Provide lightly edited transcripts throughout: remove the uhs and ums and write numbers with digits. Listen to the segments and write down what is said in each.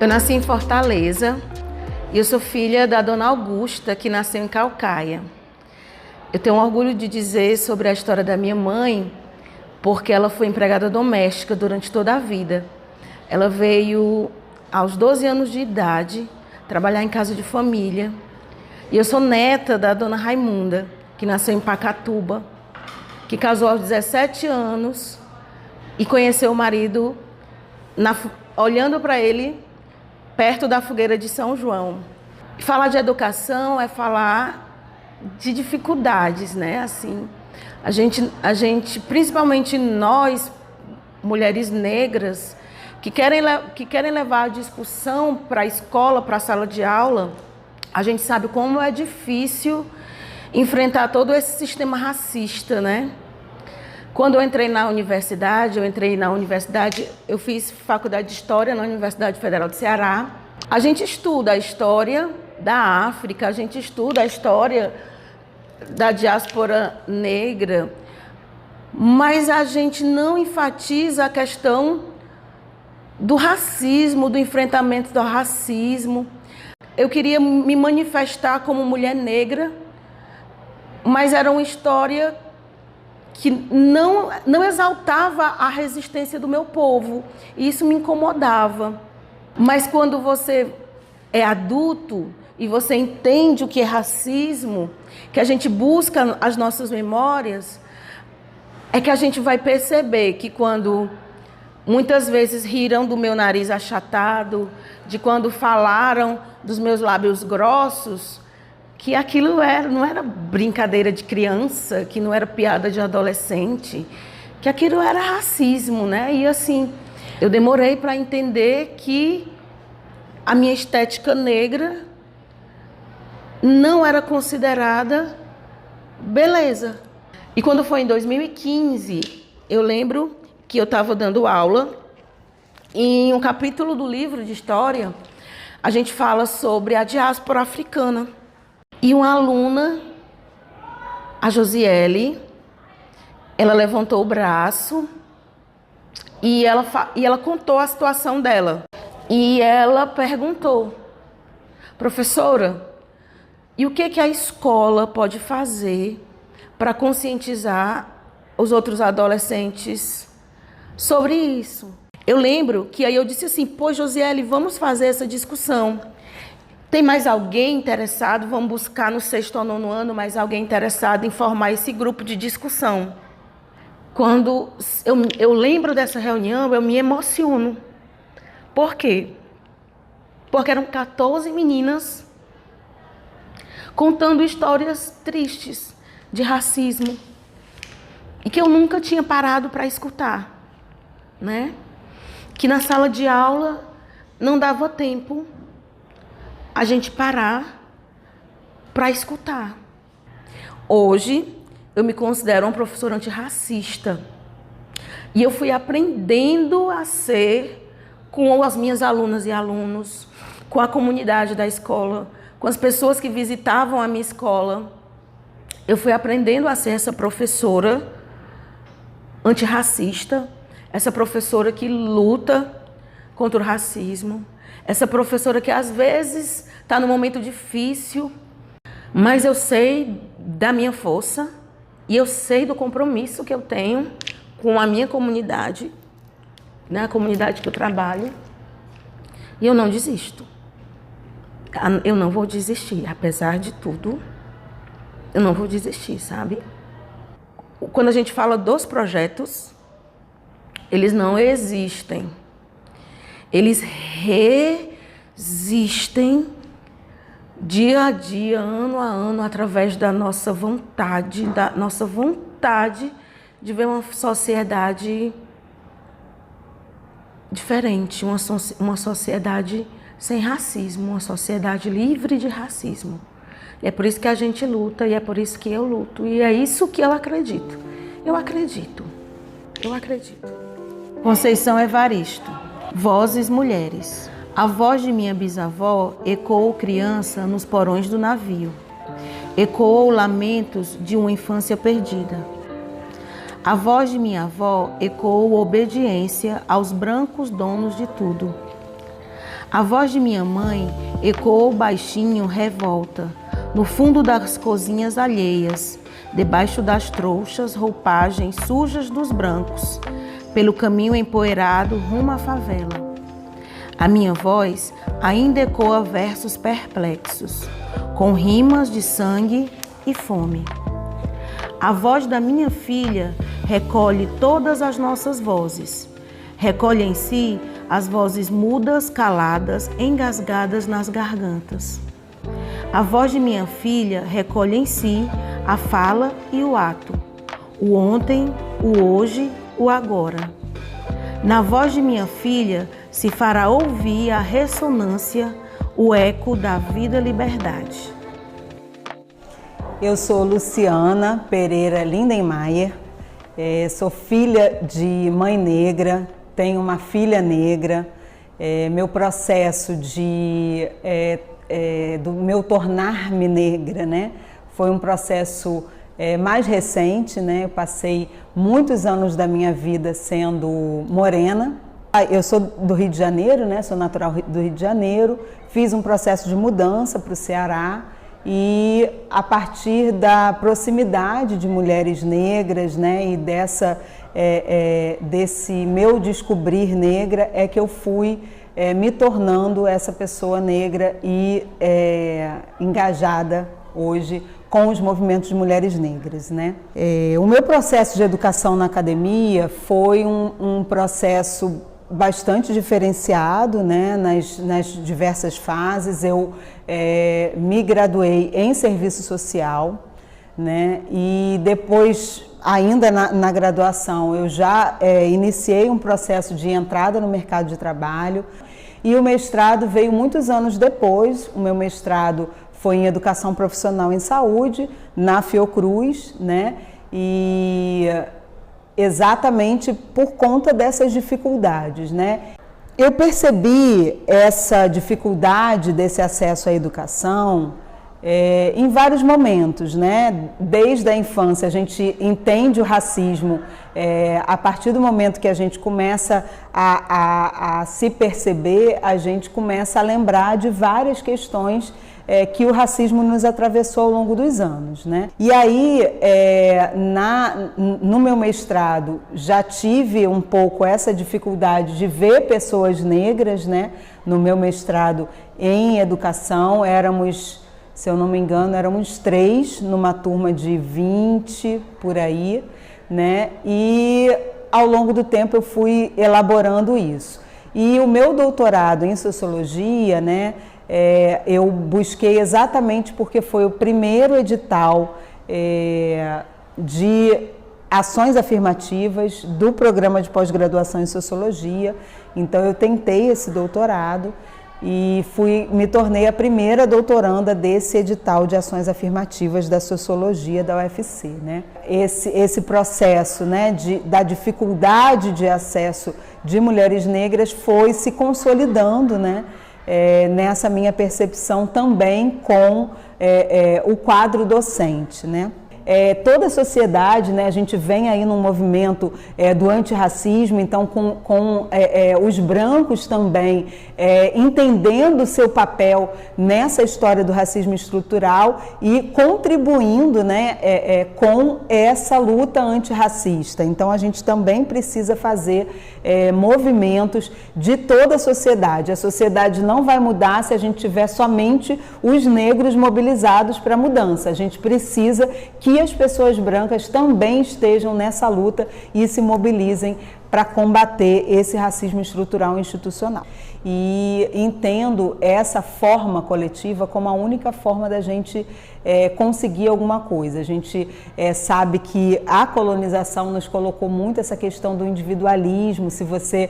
Eu nasci em Fortaleza e eu sou filha da Dona Augusta, que nasceu em Caucaia. Eu tenho orgulho de dizer sobre a história da minha mãe, porque ela foi empregada doméstica durante toda a vida. Ela veio aos 12 anos de idade trabalhar em casa de família. E eu sou neta da Dona Raimunda, que nasceu em Pacatuba, que casou aos 17 anos e conheceu o marido olhando para ele perto da fogueira de São João. Falar de educação é falar de dificuldades, né? Assim, a gente, principalmente nós, mulheres negras, que querem levar a discussão para a escola, para a sala de aula, a gente sabe como é difícil enfrentar todo esse sistema racista, né? Quando eu entrei na universidade, eu fiz faculdade de História na Universidade Federal do Ceará. A gente estuda a história da África, a gente estuda a história da diáspora negra, mas a gente não enfatiza a questão do racismo, do enfrentamento do racismo. Eu queria me manifestar como mulher negra, mas era uma história que não exaltava a resistência do meu povo. E isso me incomodava. Mas quando você é adulto e você entende o que é racismo, que a gente busca as nossas memórias, é que a gente vai perceber que quando muitas vezes riram do meu nariz achatado, de quando falaram dos meus lábios grossos, que aquilo não era brincadeira de criança, que não era piada de adolescente, que aquilo era racismo, né? E assim, eu demorei para entender que a minha estética negra não era considerada beleza. E quando foi em 2015, eu lembro que eu estava dando aula e em um capítulo do livro de história, a gente fala sobre a diáspora africana. E uma aluna, a Josiele, ela levantou o braço e ela contou a situação dela. E ela perguntou: professora, e o que a escola pode fazer para conscientizar os outros adolescentes sobre isso? Eu lembro que aí eu disse assim: pô, Josiele, vamos fazer essa discussão. Tem mais alguém interessado? Vamos buscar no 6º ou 9º ano mais alguém interessado em formar esse grupo de discussão. Quando eu lembro dessa reunião, eu me emociono. Por quê? Porque eram 14 meninas contando histórias tristes de racismo e que eu nunca tinha parado para escutar, né? Que na sala de aula não dava tempo a gente parar para escutar. Hoje, eu me considero uma professora antirracista. E eu fui aprendendo a ser com as minhas alunas e alunos, com a comunidade da escola, com as pessoas que visitavam a minha escola. Eu fui aprendendo a ser essa professora antirracista, essa professora que luta contra o racismo, essa professora que às vezes está num momento difícil, mas eu sei da minha força e eu sei do compromisso que eu tenho com a minha comunidade, né, a comunidade que eu trabalho, e eu não desisto. Eu não vou desistir, apesar de tudo, eu não vou desistir, sabe? Quando a gente fala dos projetos, eles não existem. Eles resistem dia a dia, ano a ano, através da nossa vontade de ver uma sociedade diferente, uma sociedade sem racismo, uma sociedade livre de racismo. E é por isso que a gente luta e é por isso que eu luto. E é isso que eu acredito. Eu acredito. Conceição Evaristo. Vozes mulheres. A voz de minha bisavó ecoou criança nos porões do navio. Ecoou lamentos de uma infância perdida. A voz de minha avó ecoou obediência aos brancos donos de tudo. A voz de minha mãe ecoou baixinho revolta, no fundo das cozinhas alheias, debaixo das trouxas, roupagens sujas dos brancos, pelo caminho empoeirado rumo à favela. A minha voz ainda ecoa versos perplexos, com rimas de sangue e fome. A voz da minha filha recolhe todas as nossas vozes. Recolhe em si as vozes mudas, caladas, engasgadas nas gargantas. A voz de minha filha recolhe em si a fala e o ato, o ontem, o hoje, o agora. Na voz de minha filha se fará ouvir a ressonância, o eco da vida-liberdade. Eu sou Luciana Pereira Lindenmayer, sou filha de mãe negra, tenho uma filha negra. Meu processo do meu tornar-me negra, né, foi um processo mais recente, né? Eu passei muitos anos da minha vida sendo morena. Eu sou do Rio de Janeiro, né? Sou natural do Rio de Janeiro, fiz um processo de mudança para o Ceará e a partir da proximidade de mulheres negras, né, e desse meu descobrir negra é que eu fui me tornando essa pessoa negra e engajada hoje com os movimentos de mulheres negras, né? O meu processo de educação na academia foi um processo bastante diferenciado, né, nas diversas fases. Eu me graduei em serviço social, né, e depois, ainda na graduação, eu já iniciei um processo de entrada no mercado de trabalho e o mestrado veio muitos anos depois. O meu mestrado foi em Educação Profissional em Saúde, na Fiocruz, né, e exatamente por conta dessas dificuldades, né? Eu percebi essa dificuldade desse acesso à educação em vários momentos, né? Desde a infância a gente entende o racismo a partir do momento que a gente começa a se perceber, a gente começa a lembrar de várias questões que o racismo nos atravessou ao longo dos anos, né? E aí, no meu mestrado, já tive um pouco essa dificuldade de ver pessoas negras, né? No meu mestrado em educação, éramos, se eu não me engano, éramos 3 numa turma de 20, por aí, né? E ao longo do tempo eu fui elaborando isso. E o meu doutorado em Sociologia, né? Eu busquei exatamente porque foi o primeiro edital de ações afirmativas do programa de pós-graduação em Sociologia. Então eu tentei esse doutorado e me tornei a primeira doutoranda desse edital de ações afirmativas da Sociologia da UFC, né? Esse processo, né, da dificuldade de acesso de mulheres negras foi se consolidando, né? Nessa minha percepção também com o quadro docente, né? Toda a sociedade, né, a gente vem aí num movimento do antirracismo, então com os brancos também entendendo o seu papel nessa história do racismo estrutural e contribuindo, né, com essa luta antirracista. Então a gente também precisa fazer movimentos de toda a sociedade. A sociedade não vai mudar se a gente tiver somente os negros mobilizados para a mudança. A gente precisa que as pessoas brancas também estejam nessa luta e se mobilizem para combater esse racismo estrutural e institucional. E entendo essa forma coletiva como a única forma da gente conseguir alguma coisa. A gente sabe que a colonização nos colocou muito essa questão do individualismo. Se você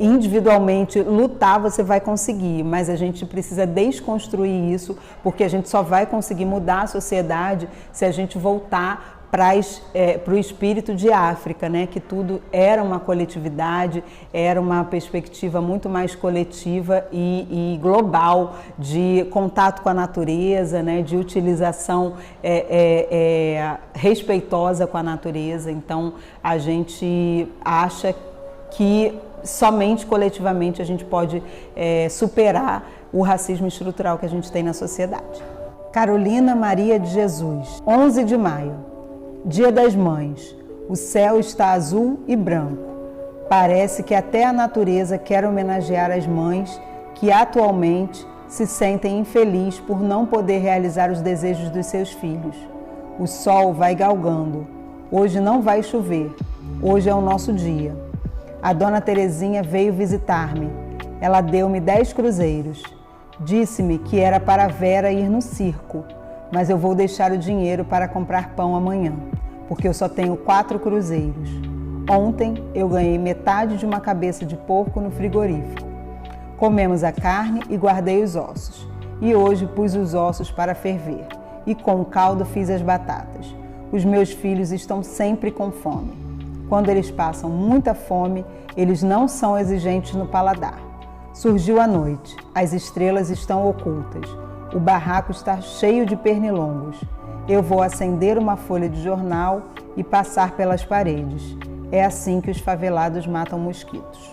individualmente lutar, você vai conseguir, mas a gente precisa desconstruir isso, porque a gente só vai conseguir mudar a sociedade se a gente voltar para o espírito de África, né? Que tudo era uma coletividade, era uma perspectiva muito mais coletiva e global de contato com a natureza, né? De utilização respeitosa com a natureza. Então, a gente acha que somente coletivamente a gente pode superar o racismo estrutural que a gente tem na sociedade. Carolina Maria de Jesus, 11 de maio, Dia das Mães. O céu está azul e branco. Parece que até a natureza quer homenagear as mães que atualmente se sentem infelizes por não poder realizar os desejos dos seus filhos. O sol vai galgando. Hoje não vai chover. Hoje é o nosso dia. A dona Terezinha veio visitar-me. Ela deu-me 10 cruzeiros. Disse-me que era para a Vera ir no circo, mas eu vou deixar o dinheiro para comprar pão amanhã, porque eu só tenho 4 cruzeiros. Ontem eu ganhei metade de uma cabeça de porco no frigorífico. Comemos a carne e guardei os ossos. E hoje pus os ossos para ferver. E com o caldo fiz as batatas. Os meus filhos estão sempre com fome. Quando eles passam muita fome, eles não são exigentes no paladar. Surgiu a noite. As estrelas estão ocultas. O barraco está cheio de pernilongos. Eu vou acender uma folha de jornal e passar pelas paredes. É assim que os favelados matam mosquitos.